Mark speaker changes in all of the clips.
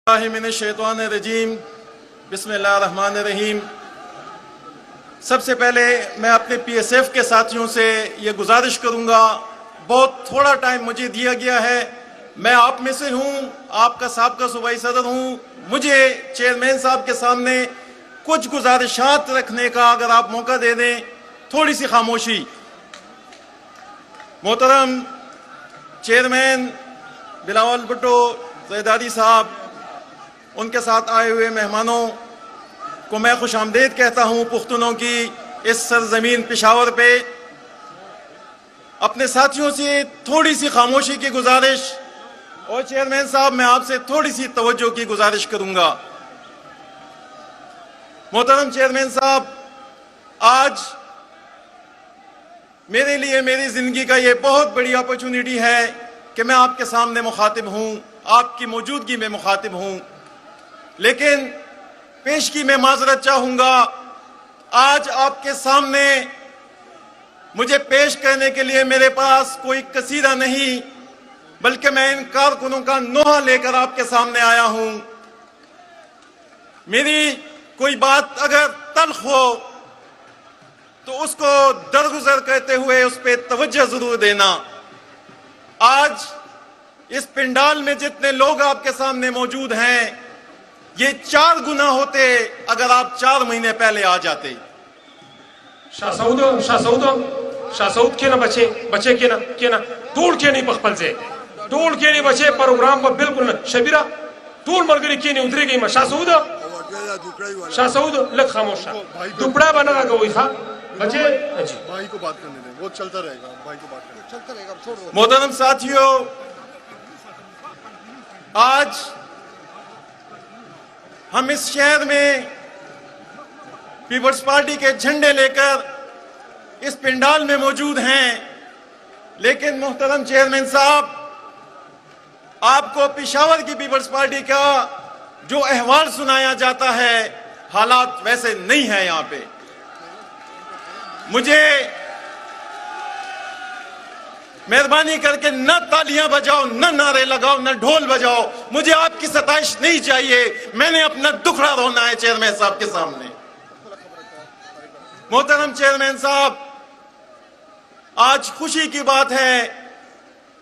Speaker 1: रजीम बिस्मिल्लाहिर्रहमानिर्रहीम। सबसे पहले मैं अपने पीएसएफ के साथियों से ये गुजारिश करूंगा, बहुत थोड़ा टाइम मुझे दिया गया है। मैं आप में से हूं, आपका साबका सूबाई सदर हूं। मुझे चेयरमैन साहब के सामने कुछ गुजारिशात रखने का अगर आप मौका दे दें, थोड़ी सी खामोशी। मोहतरम चेयरमैन बिलावल भुट्टो ज़रदारी साहब, उनके साथ आए हुए मेहमानों को मैं खुश आमदीद कहता हूं। पुख्तनों की इस सरजमीन पेशावर पे अपने साथियों से थोड़ी सी खामोशी की गुजारिश, और चेयरमैन साहब मैं आपसे थोड़ी सी तवज्जो की गुजारिश करूंगा। मोहतरम चेयरमैन साहब, आज मेरे लिए मेरी जिंदगी का ये बहुत बड़ी अपॉर्चुनिटी है कि मैं आपके सामने मुखातिब हूं, आपकी मौजूदगी में मुखातिब हूं। लेकिन पेशगी में माजरत चाहूंगा, आज आपके सामने मुझे पेश करने के लिए मेरे पास कोई कसीदा नहीं, बल्कि मैं इन कारकुनों का नोहा लेकर आपके सामने आया हूं। मेरी कोई बात अगर तल्ख हो तो उसको दरगुजर करते हुए उस पर तवज्जो जरूर देना। आज इस पिंडाल में जितने लोग आपके सामने मौजूद हैं, ये 4 गुना होते अगर आप 4 महीने पहले आ जाते।
Speaker 2: शाह सऊद के ना बचे के ना टूल के नहीं पखपल से टूल के नहीं बचे प्रोग्राम पर बिल्कुल न शबीरा टूल मरगरी के नहीं उतरी गई। शाह सऊद लग खामोश दुपड़ा बना गई था बचे
Speaker 3: भाई को बात करने दें, वो चलता रहेगा। भाई को बात करने चलता रहेगा।
Speaker 1: मोहतरम साथियों, आज हम इस शहर में पीपल्स पार्टी के झंडे लेकर इस पिंडाल में मौजूद हैं, लेकिन मोहतरम चेयरमैन साहब, आपको पेशावर की पीपल्स पार्टी का जो अहवाल सुनाया जाता है, हालात वैसे नहीं है। यहां पे मुझे मेहरबानी करके न तालियां बजाओ, न नारे लगाओ, न ढोल बजाओ। मुझे आपकी सताइश नहीं चाहिए। मैंने अपना दुखड़ा रोना है चेयरमैन साहब के सामने। मोहतरम चेयरमैन साहब, आज खुशी की बात है,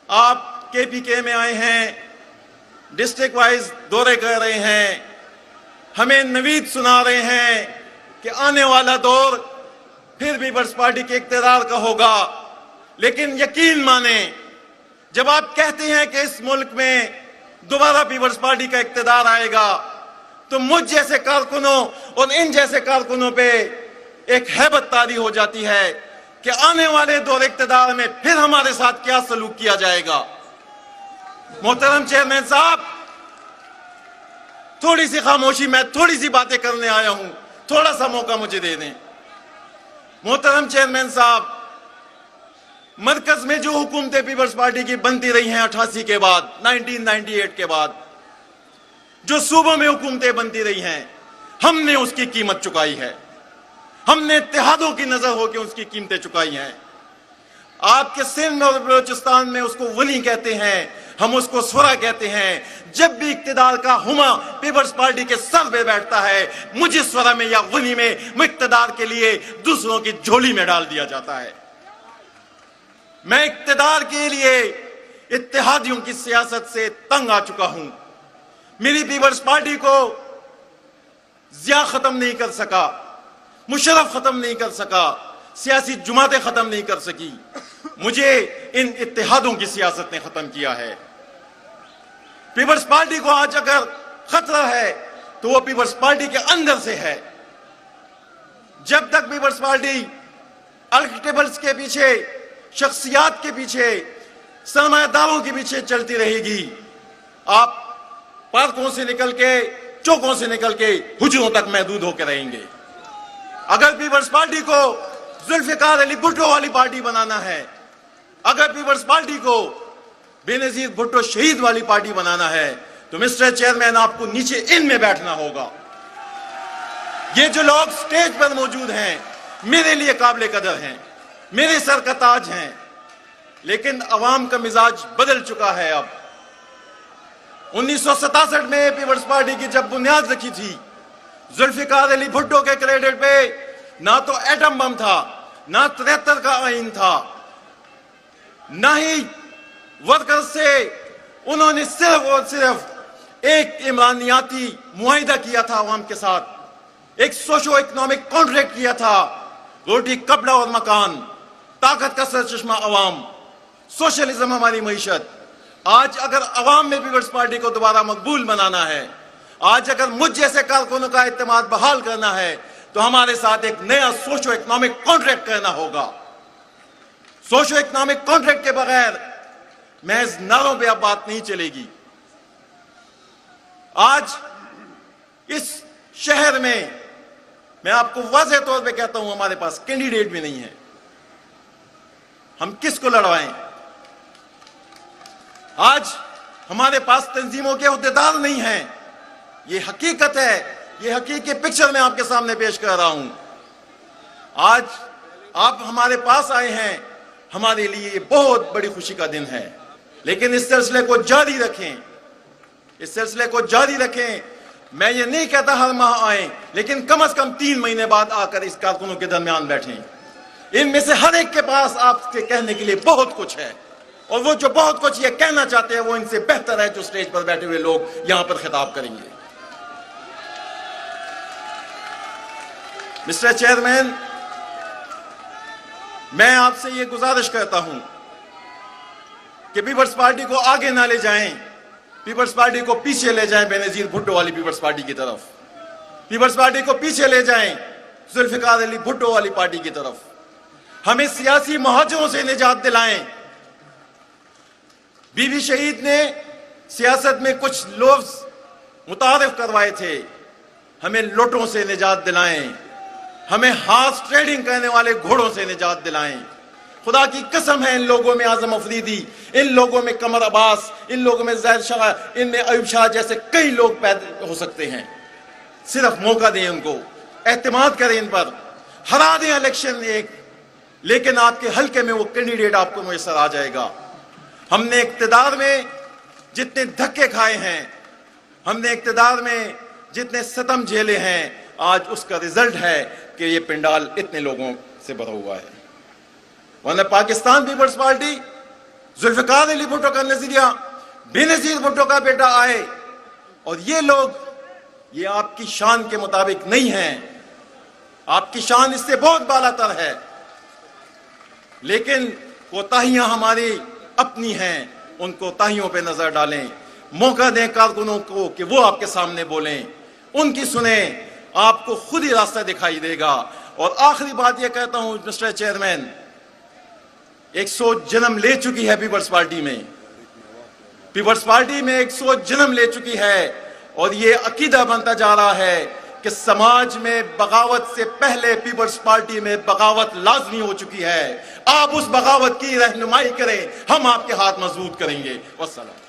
Speaker 1: आप केपीके में आए हैं, डिस्ट्रिक्ट वाइज दौरे कर रहे हैं, हमें नवीद सुना रहे हैं कि आने वाला दौर फिर पीपल्स पार्टी के इख्तियार का होगा। लेकिन यकीन माने, जब आप कहते हैं कि इस मुल्क में दोबारा पीपल्स पार्टी का इख्तियार आएगा, तो मुझ जैसे कारकुनों और इन जैसे कारकुनों पे एक हैबत तारी हो जाती है कि आने वाले दौर इख्तियार में फिर हमारे साथ क्या सलूक किया जाएगा। मोहतरम चेयरमैन साहब, थोड़ी सी खामोशी, मैं थोड़ी सी बातें करने आया हूं, थोड़ा सा मौका मुझे दे दें। मोहतरम चेयरमैन साहब, मरकज में जो हुकूमतें पीपल्स पार्टी की बनती रही हैं 88 के बाद, 1998 के बाद, जो सूबों में हुकूमतें बनती रही हैं, हमने उसकी कीमत चुकाई है। हमने इत्तेहादों की नजर होकर उसकी कीमतें चुकाई हैं। आपके सिंध और बलोचिस्तान में उसको वनी कहते हैं, हम उसको स्वरा कहते हैं। जब भी इक्तिदार का हुमा पीपल्स पार्टी के सर पे बैठता है, मुझे स्वरा में या वनी में इक्तिदार के लिए दूसरों की झोली में डाल दिया जाता है। मैं इक्तिदार के लिए इत्तेहादियों की सियासत से तंग आ चुका हूं। मेरी पीपल्स पार्टी को जिया खत्म नहीं कर सका, मुशर्रफ खत्म नहीं कर सका, सियासी जुमातें खत्म नहीं कर सकी। मुझे इन इत्तेहादों की सियासत ने खत्म किया है। पीपल्स पार्टी को आज अगर खतरा है तो वो पीपल्स पार्टी के अंदर से है। जब तक पीपल्स पार्टी अल्टेबल्स के पीछे, शख्सियात के पीछे, सरमायादारों के पीछे चलती रहेगी, आप पार्कों से निकल के, चौकों से निकल के हुजरों तक महदूद होकर रहेंगे। अगर पीपल्स पार्टी को जुल्फिकार अली भुट्टो वाली पार्टी बनाना है, अगर पीपल्स पार्टी को बेनजीर भुट्टो शहीद वाली पार्टी बनाना है, तो मिस्टर चेयरमैन, आपको नीचे इनमें बैठना होगा। ये जो लोग स्टेज पर मौजूद हैं, मेरे लिए काबिल कदर हैं, मेरे सर का ताज हैं, लेकिन अवाम का मिजाज बदल चुका है। अब 1967 में पीपल्स पार्टी की जब बुनियाद रखी थी, जुल्फिकार अली भुट्टो के क्रेडिट पे ना तो एटम बम था, ना 73 का आइन था, ना ही वर्कर्स से उन्होंने सिर्फ और सिर्फ एक इमरानियाती मुआहिदा किया था अवाम के साथ, एक सोशो इकोनॉमिक कॉन्ट्रैक्ट किया था, रोटी कपड़ा और मकान, ताकत का सरचश्मा अवाम, सोशलिज्म हमारी मईशत। आज अगर अवाम में पीपल्स पार्टी को दोबारा मकबूल बनाना है, आज अगर मुझ जैसे कारकुनों का इत्तेमाद बहाल करना है, तो हमारे साथ एक नया सोशो इकोनॉमिक कॉन्ट्रैक्ट करना होगा। सोशो इकोनॉमिक कॉन्ट्रैक्ट के बगैर महज नारों पे अब बात नहीं चलेगी। आज इस शहर में मैं आपको वाज़ेह तौर पे कहता हूं, हमारे पास कैंडिडेट भी नहीं है। हम किसको लड़वाएं? आज हमारे पास तंजीमों के अहदेदार नहीं हैं। ये हकीकत है, ये हकीकी पिक्चर मैं आपके सामने पेश कर रहा हूं। आज आप हमारे पास आए हैं, हमारे लिए ये बहुत बड़ी खुशी का दिन है, लेकिन इस सिलसिले को जारी रखें, इस सिलसिले को जारी रखें। मैं ये नहीं कहता हर माह आए, लेकिन कम से कम 3 महीने बाद आकर इस कारकुनों के दरमियान बैठें। इनमें से हर एक के पास आपके कहने के लिए बहुत कुछ है, और वो जो बहुत कुछ ये कहना चाहते हैं वो इनसे बेहतर है जो स्टेज पर बैठे हुए लोग यहां पर खिताब करेंगे। मिस्टर चेयरमैन, मैं आपसे ये गुजारिश करता हूं कि पीपल्स पार्टी को आगे ना ले जाएं, पीपल्स पार्टी को पीछे ले जाएं बेनजीर भुट्टो वाली पीपल्स पार्टी की तरफ, पीपल्स पार्टी को पीछे ले जाएं जुल्फिकार अली भुट्टो वाली पार्टी की तरफ। हमें सियासी महाजरों से निजात दिलाएं। बीबी शहीद ने सियासत में कुछ लोग मुतारिफ करवाए थे, हमें लुटों से निजात दिलाएं, हमें हार्स ट्रेडिंग करने वाले घोड़ों से निजात दिलाएं। खुदा की कसम है, इन लोगों में आजम अफरीदी, इन लोगों में कमर अब्बास, इन लोगों में ज़ाहिर शाह, इनमें अयूब शाह जैसे कई लोग पैदा हो सकते हैं। सिर्फ मौका दें उनको, एतमाद करें इन पर, हरा दें इलेक्शन एक, लेकिन आपके हल्के में वो कैंडिडेट आपको मुयसर आ जाएगा। हमने इक्तिदार में जितने धक्के खाए हैं, हमने इक्तिदार में जितने सतम झेले हैं, आज उसका रिजल्ट है कि ये पिंडाल इतने लोगों से भरा हुआ है। वरना पाकिस्तान पीपल्स पार्टी, जुल्फिकार अली भुट्टो का नजरिया, बेनजीर भुट्टो का बेटा आए, और ये लोग, ये आपकी शान के मुताबिक नहीं है, आपकी शान इससे बहुत बालातर है, लेकिन कोताहियां हमारी अपनी हैं, उन कोताहियों पे नजर डालें। मौका दें कारकुनों को कि वो आपके सामने बोलें, उनकी सुने, आपको खुद ही रास्ता दिखाई देगा। और आखिरी बात यह कहता हूं मिस्टर चेयरमैन, 100 जन्म ले चुकी है पीपल्स पार्टी में, पीपल्स पार्टी में 100 जन्म ले चुकी है, और ये अकीदा बनता जा रहा है कि समाज में बगावत से पहले पीपल्स पार्टी में बगावत लाजमी हो चुकी है। आप उस बगावत की रहनुमाई करें, हम आपके हाथ मजबूत करेंगे। वस्सलाम।